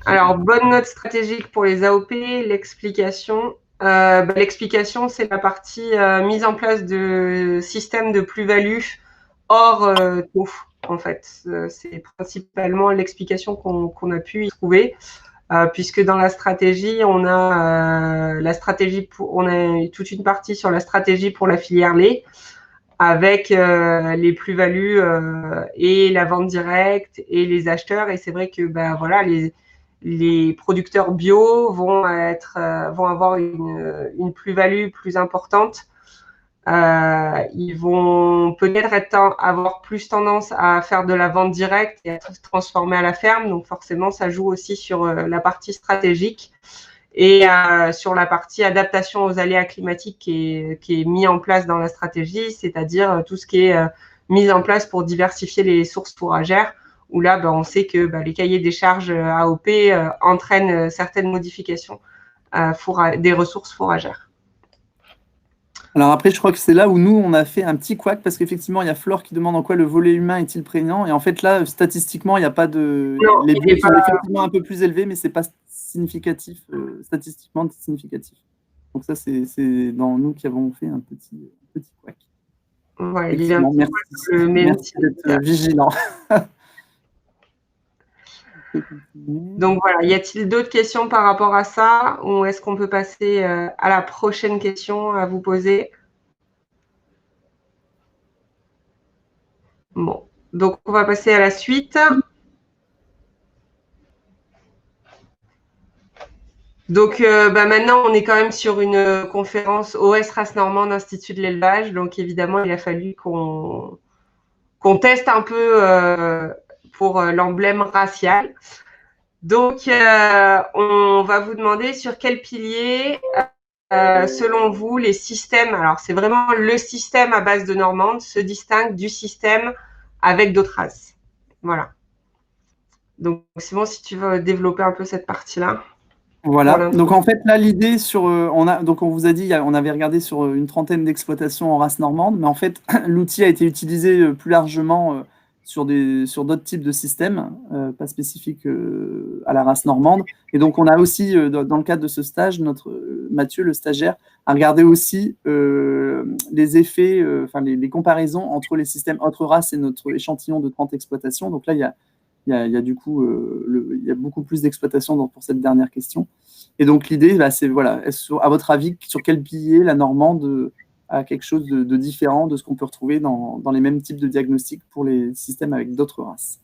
Alors, bonne note stratégique pour les AOP, l'explication. L'explication, c'est la partie mise en place de systèmes de plus-value hors taux, en fait. C'est principalement l'explication qu'on a pu y trouver, puisque dans la stratégie, on a toute une partie sur la stratégie pour la filière lait, avec les plus-values et la vente directe et les acheteurs. Et c'est vrai que voilà, les producteurs bio vont avoir une plus-value plus importante. Ils vont peut-être avoir plus tendance à faire de la vente directe et à se transformer à la ferme. Donc forcément, ça joue aussi sur la partie stratégique et sur la partie adaptation aux aléas climatiques qui est mis en place dans la stratégie, c'est-à-dire tout ce qui est mis en place pour diversifier les sources fourragères, où là, on sait que les cahiers des charges AOP entraînent certaines modifications des ressources fourragères. Alors après, je crois que c'est là où nous, on a fait un petit couac, parce qu'effectivement, il y a Flore qui demande en quoi le volet humain est-il prégnant. Et en fait, là, statistiquement, il n'y a pas de... Non, les biais sont effectivement un peu plus élevés, mais ce n'est pas significatif, statistiquement significatif. Donc ça, c'est dans nous qui avons fait un petit couac. Ouais, il y a un petit merci d'être vigilant. Donc voilà, y a-t-il d'autres questions par rapport à ça, ou est-ce qu'on peut passer à la prochaine question à vous poser? Bon, donc on va passer à la suite. Donc maintenant, on est quand même sur une conférence OS Race Normande Institut de l'élevage. Donc évidemment, il a fallu qu'on teste un peu pour l'emblème racial. Donc, on va vous demander sur quel pilier, selon vous, les systèmes, alors c'est vraiment le système à base de Normande, se distingue du système avec d'autres races. Voilà. Donc, Simon, si tu veux développer un peu cette partie-là. Voilà. Donc en fait, là, l'idée donc on vous a dit, on avait regardé sur une trentaine d'exploitations en race normande, mais en fait, l'outil a été utilisé plus largement sur d'autres types de systèmes, pas spécifiques à la race normande. Et donc on a aussi, dans le cadre de ce stage, Mathieu, le stagiaire, a regardé aussi les effets, les comparaisons entre les systèmes autres races et notre échantillon de 30 exploitations. Donc là, il y a du coup il y a beaucoup plus d'exploitations pour cette dernière question. Et donc l'idée, c'est voilà, à votre avis, sur quel pilier la normande a quelque chose de différent de ce qu'on peut retrouver dans les mêmes types de diagnostics pour les systèmes avec d'autres races?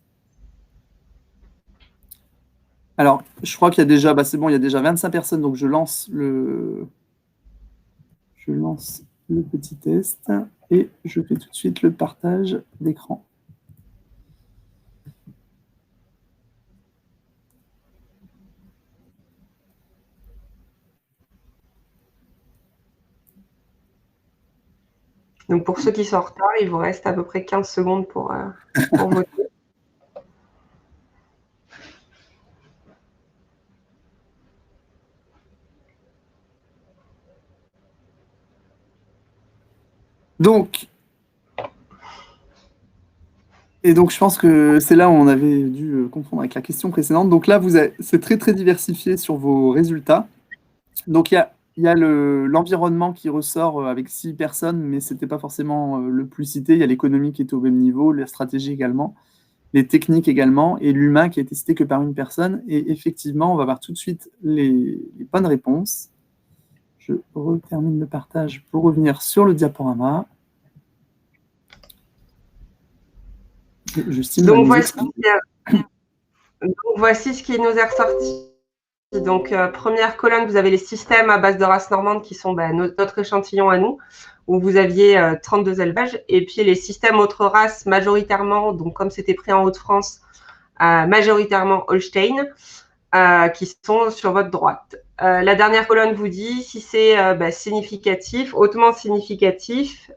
Alors, je crois qu'il y a déjà, c'est bon, il y a déjà 25 personnes, donc je lance le petit test et je fais tout de suite le partage d'écran. Donc, pour ceux qui sont en retard, il vous reste à peu près 15 secondes pour voter. Donc, je pense que c'est là où on avait dû confondre avec la question précédente. Donc là, c'est très, très diversifié sur vos résultats. Donc, il y a l'environnement qui ressort avec 6 personnes, mais ce n'était pas forcément le plus cité. Il y a l'économie qui est au même niveau, la stratégie également, les techniques également, et l'humain qui a été cité que par une personne. Et effectivement, on va voir tout de suite les bonnes réponses. Je termine le partage pour revenir sur le diaporama. Justine donc, voici ce qui nous est ressorti. Donc, première colonne, vous avez les systèmes à base de race normande qui sont notre échantillon à nous, où vous aviez 32 élevages. Et puis, les systèmes autres races, majoritairement, donc comme c'était pris en Hauts-de-France, majoritairement Holstein, qui sont sur votre droite. La dernière colonne vous dit si c'est significatif, hautement significatif,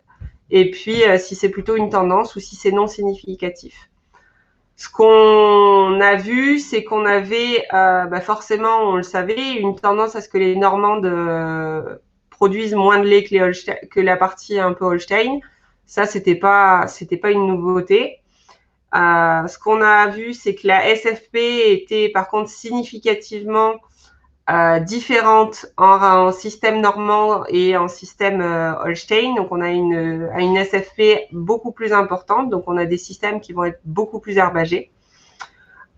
et puis si c'est plutôt une tendance ou si c'est non significatif. Ce qu'on a vu, c'est qu'on avait forcément, on le savait, une tendance à ce que les Normandes produisent moins de lait que la partie un peu Holstein. Ça, c'était pas une nouveauté. Ce qu'on a vu, c'est que la SFP était par contre significativement différente en système normand et en système Holstein. Donc, on a une SFP beaucoup plus importante. Donc, on a des systèmes qui vont être beaucoup plus herbagés.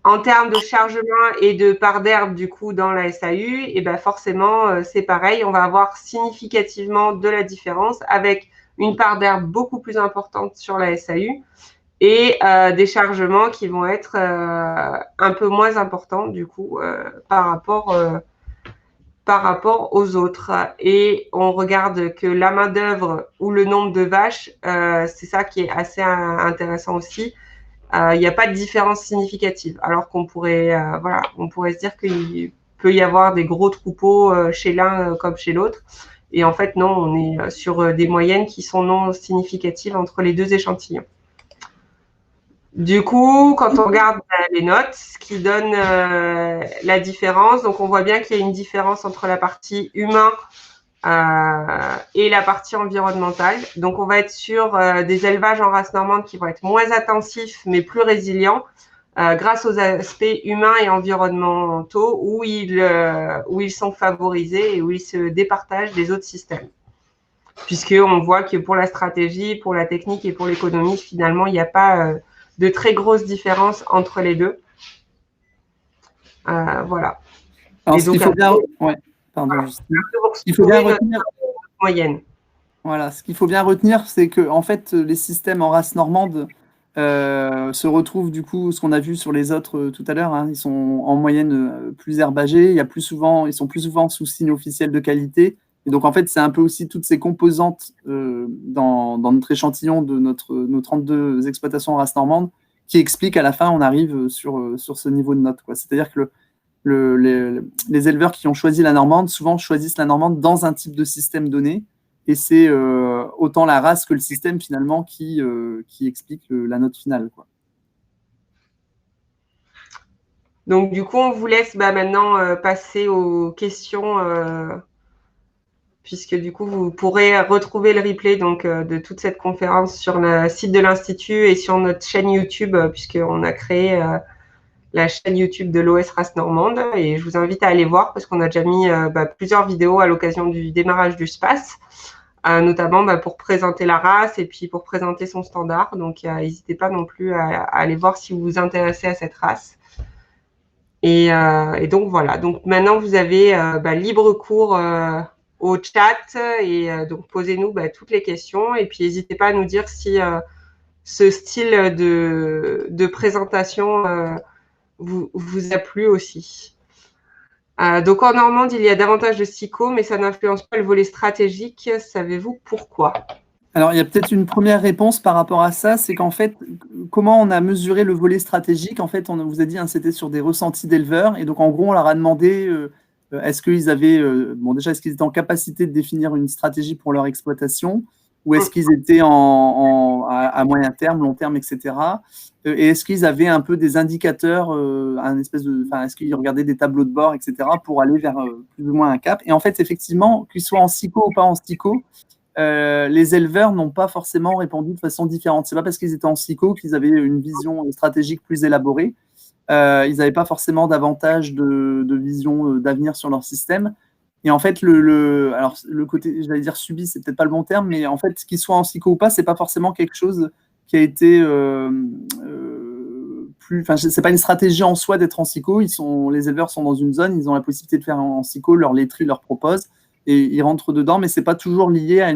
En termes de chargement et de part d'herbe, du coup, dans la SAU, et forcément, c'est pareil. On va avoir significativement de la différence avec une part d'herbe beaucoup plus importante sur la SAU et des chargements qui vont être un peu moins importants, du coup, par rapport aux autres. Et on regarde que la main-d'œuvre ou le nombre de vaches, c'est ça qui est assez intéressant aussi. Il n'y a pas de différence significative, alors qu'on pourrait, on pourrait se dire qu'il peut y avoir des gros troupeaux chez l'un comme chez l'autre. Et en fait, non, on est sur des moyennes qui sont non significatives entre les deux échantillons. Du coup, quand on regarde les notes, ce qui donne la différence, donc on voit bien qu'il y a une différence entre la partie humain et la partie environnementale. Donc, on va être sur des élevages en race normande qui vont être moins intensifs, mais plus résilients, grâce aux aspects humains et environnementaux où ils sont favorisés et où ils se départagent des autres systèmes. Puisqu'on voit que pour la stratégie, pour la technique et pour l'économie, finalement, il n'y a pas de très grosses différences entre les deux. Voilà. Alors, ce qu'il faut bien... Ouais, pardon, voilà. Il faut bien retenir... moyenne. Voilà, ce qu'il faut bien retenir, c'est que en fait, les systèmes en race normande se retrouvent du coup, ce qu'on a vu sur les autres tout à l'heure, hein, ils sont en moyenne plus herbagés, ils sont plus souvent sous signe officiel de qualité. Et donc, en fait, c'est un peu aussi toutes ces composantes dans notre échantillon de nos 32 exploitations en race normande qui expliquent à la fin, on arrive sur ce niveau de note. C'est-à-dire que les éleveurs qui ont choisi la normande, souvent choisissent la normande dans un type de système donné. Et c'est autant la race que le système, finalement, qui explique la note finale, quoi. Donc, du coup, on vous laisse maintenant passer aux questions, puisque du coup, vous pourrez retrouver le replay donc, de toute cette conférence sur le site de l'Institut et sur notre chaîne YouTube, puisqu'on a créé la chaîne YouTube de l'OS Race Normande. Et je vous invite à aller voir, parce qu'on a déjà mis plusieurs vidéos à l'occasion du démarrage du SPACE, notamment pour présenter la race et puis pour présenter son standard. Donc, n'hésitez pas non plus à aller voir si vous vous intéressez à cette race. Et donc, voilà. Donc, maintenant, vous avez libre cours au chat et donc, posez-nous toutes les questions. Et puis, n'hésitez pas à nous dire si ce style de présentation vous a plu aussi. Donc, en Normande, il y a davantage de psycho, mais ça n'influence pas le volet stratégique. Savez-vous pourquoi ? Alors, il y a peut-être une première réponse par rapport à ça, c'est qu'en fait, comment on a mesuré le volet stratégique? En fait, on vous a dit, hein, c'était sur des ressentis d'éleveurs. Et donc, en gros, on leur a demandé est-ce qu'ils avaient, déjà, est-ce qu'ils étaient en capacité de définir une stratégie pour leur exploitation? ou est-ce qu'ils étaient à moyen terme, long terme, etc. Et est-ce qu'ils avaient un peu des indicateurs, est-ce qu'ils regardaient des tableaux de bord, etc., pour aller vers plus ou moins un cap. Et en fait, effectivement, qu'ils soient en SICO ou pas en SICO, les éleveurs n'ont pas forcément répondu de façon différente. C'est pas parce qu'ils étaient en SICO qu'ils avaient une vision stratégique plus élaborée. Ils n'avaient pas forcément davantage de vision d'avenir sur leur système. Et en fait, alors le côté, j'allais dire subi, c'est peut-être pas le bon terme, mais en fait, qu'ils soient en SICO ou pas, c'est pas forcément quelque chose qui a été c'est pas une stratégie en soi d'être en SICO. Les éleveurs sont dans une zone, ils ont la possibilité de faire en SICO, leur laiterie leur propose, et ils rentrent dedans, mais c'est pas toujours lié à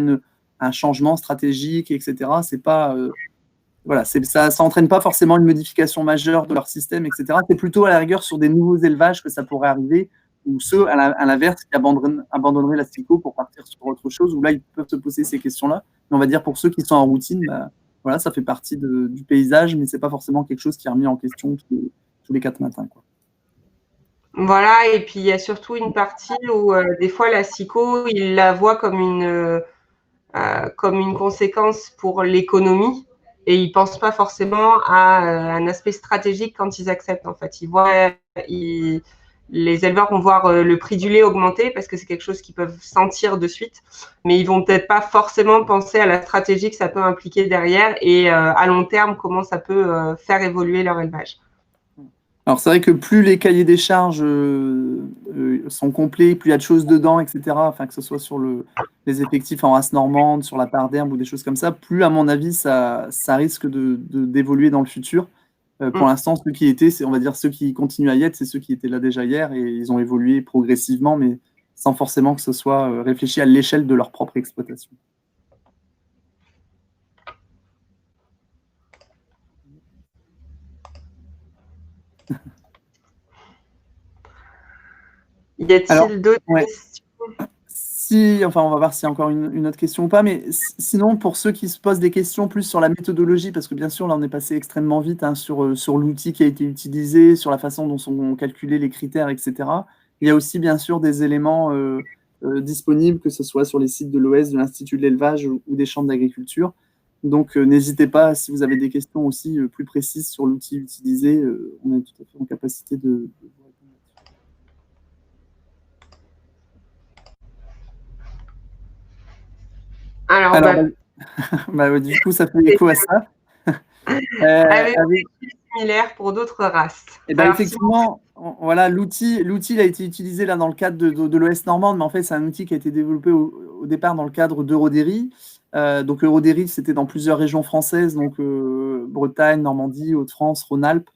un changement stratégique, etc. C'est pas voilà, ça n'entraîne pas forcément une modification majeure de leur système, etc. C'est plutôt à la rigueur sur des nouveaux élevages que ça pourrait arriver, ou ceux, à l'inverse, qui abandonneraient la SICO pour partir sur autre chose, où là, ils peuvent se poser ces questions-là. Mais on va dire pour ceux qui sont en routine, voilà, ça fait partie du paysage, mais ce n'est pas forcément quelque chose qui est remis en question tous les 4 matins, quoi. Voilà, et puis il y a surtout une partie où des fois la SICO, ils la voient comme une conséquence pour l'économie et ils pensent pas forcément à un aspect stratégique quand ils acceptent. En fait, les éleveurs vont voir le prix du lait augmenter parce que c'est quelque chose qu'ils peuvent sentir de suite, mais ils vont peut-être pas forcément penser à la stratégie que ça peut impliquer derrière et à long terme comment ça peut faire évoluer leur élevage. Alors, c'est vrai que plus les cahiers des charges sont complets, plus il y a de choses dedans, etc., enfin, que ce soit sur les effectifs en race normande, sur la part d'herbe ou des choses comme ça, plus, à mon avis, ça risque d'évoluer dans le futur. Pour l'instant, ceux qui étaient, on va dire ceux qui continuent à y être, c'est ceux qui étaient là déjà hier et ils ont évolué progressivement, mais sans forcément que ce soit réfléchi à l'échelle de leur propre exploitation. Y a-t-il d'autres questions? Enfin, on va voir s'il y a encore une autre question ou pas, mais sinon, pour ceux qui se posent des questions plus sur la méthodologie, parce que bien sûr, là, on est passé extrêmement vite sur l'outil qui a été utilisé, sur la façon dont sont calculés les critères, etc. Il y a aussi, bien sûr, des éléments disponibles, que ce soit sur les sites de l'OS, de l'Institut de l'élevage ou des chambres d'agriculture. Donc, n'hésitez pas, si vous avez des questions aussi plus précises sur l'outil utilisé, on est tout à fait en capacité de Alors, du coup, ça fait écho à ça. Avec des chiffres similaires pour d'autres races. Effectivement, voilà, l'outil il a été utilisé là dans le cadre de l'OS normande, mais en fait, c'est un outil qui a été développé au départ dans le cadre d'Eurodairy. Donc, Eurodairy, c'était dans plusieurs régions françaises, donc Bretagne, Normandie, Hauts-de-France, Rhône-Alpes.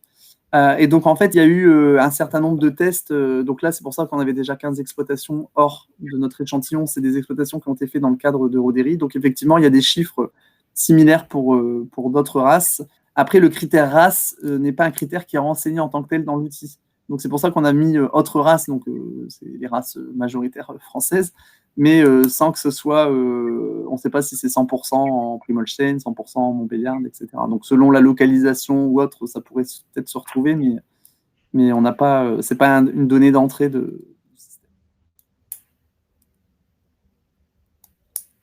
Et donc, en fait, il y a eu un certain nombre de tests. Donc là, c'est pour ça qu'on avait déjà 15 exploitations hors de notre échantillon. C'est des exploitations qui ont été faites dans le cadre d'Eurodairy. Donc, effectivement, il y a des chiffres similaires pour d'autres races. Après, le critère race n'est pas un critère qui est renseigné en tant que tel dans l'outil. Donc, c'est pour ça qu'on a mis autres races. Donc, c'est les races majoritaires françaises, mais sans que ce soit, on ne sait pas si c'est 100% en Primolstein, 100% en Montbéliarde, etc. Donc, selon la localisation ou autre, ça pourrait peut-être se retrouver, mais on n'a pas, c'est pas une donnée d'entrée du système.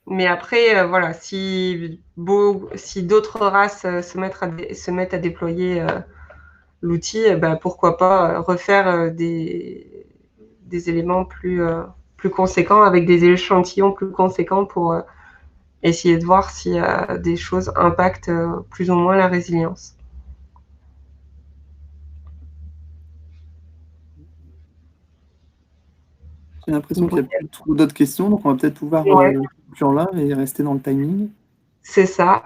Mais après, voilà, si d'autres races se mettent à déployer l'outil, pourquoi pas refaire des éléments plus conséquents avec des échantillons plus conséquents pour essayer de voir si des choses impactent plus ou moins la résilience. J'ai l'impression qu'il n'y a plus trop d'autres questions, donc on va peut-être pouvoir conclure là et rester dans le timing. C'est ça.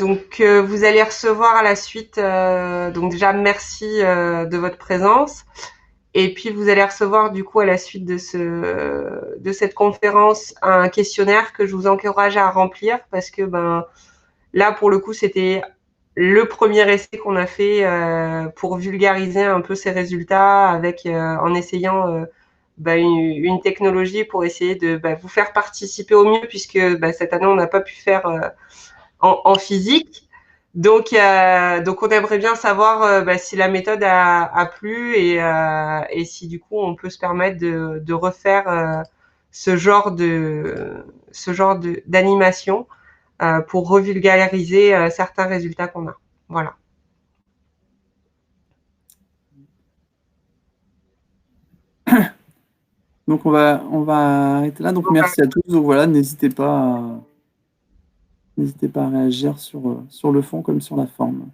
Donc, vous allez recevoir à la suite, donc déjà, merci de votre présence. Et puis, vous allez recevoir du coup à la suite de cette conférence un questionnaire que je vous encourage à remplir parce que là, pour le coup, c'était le premier essai qu'on a fait pour vulgariser un peu ces résultats en essayant une technologie pour essayer de vous faire participer au mieux puisque cette année, on n'a pas pu faire en physique. Donc, on aimerait bien savoir si la méthode a plu et si du coup on peut se permettre de refaire ce genre d'animation pour revulgariser certains résultats qu'on a. Voilà. Donc, on va arrêter là. Donc, merci à tous. Donc, voilà, n'hésitez pas à réagir sur le fond comme sur la forme.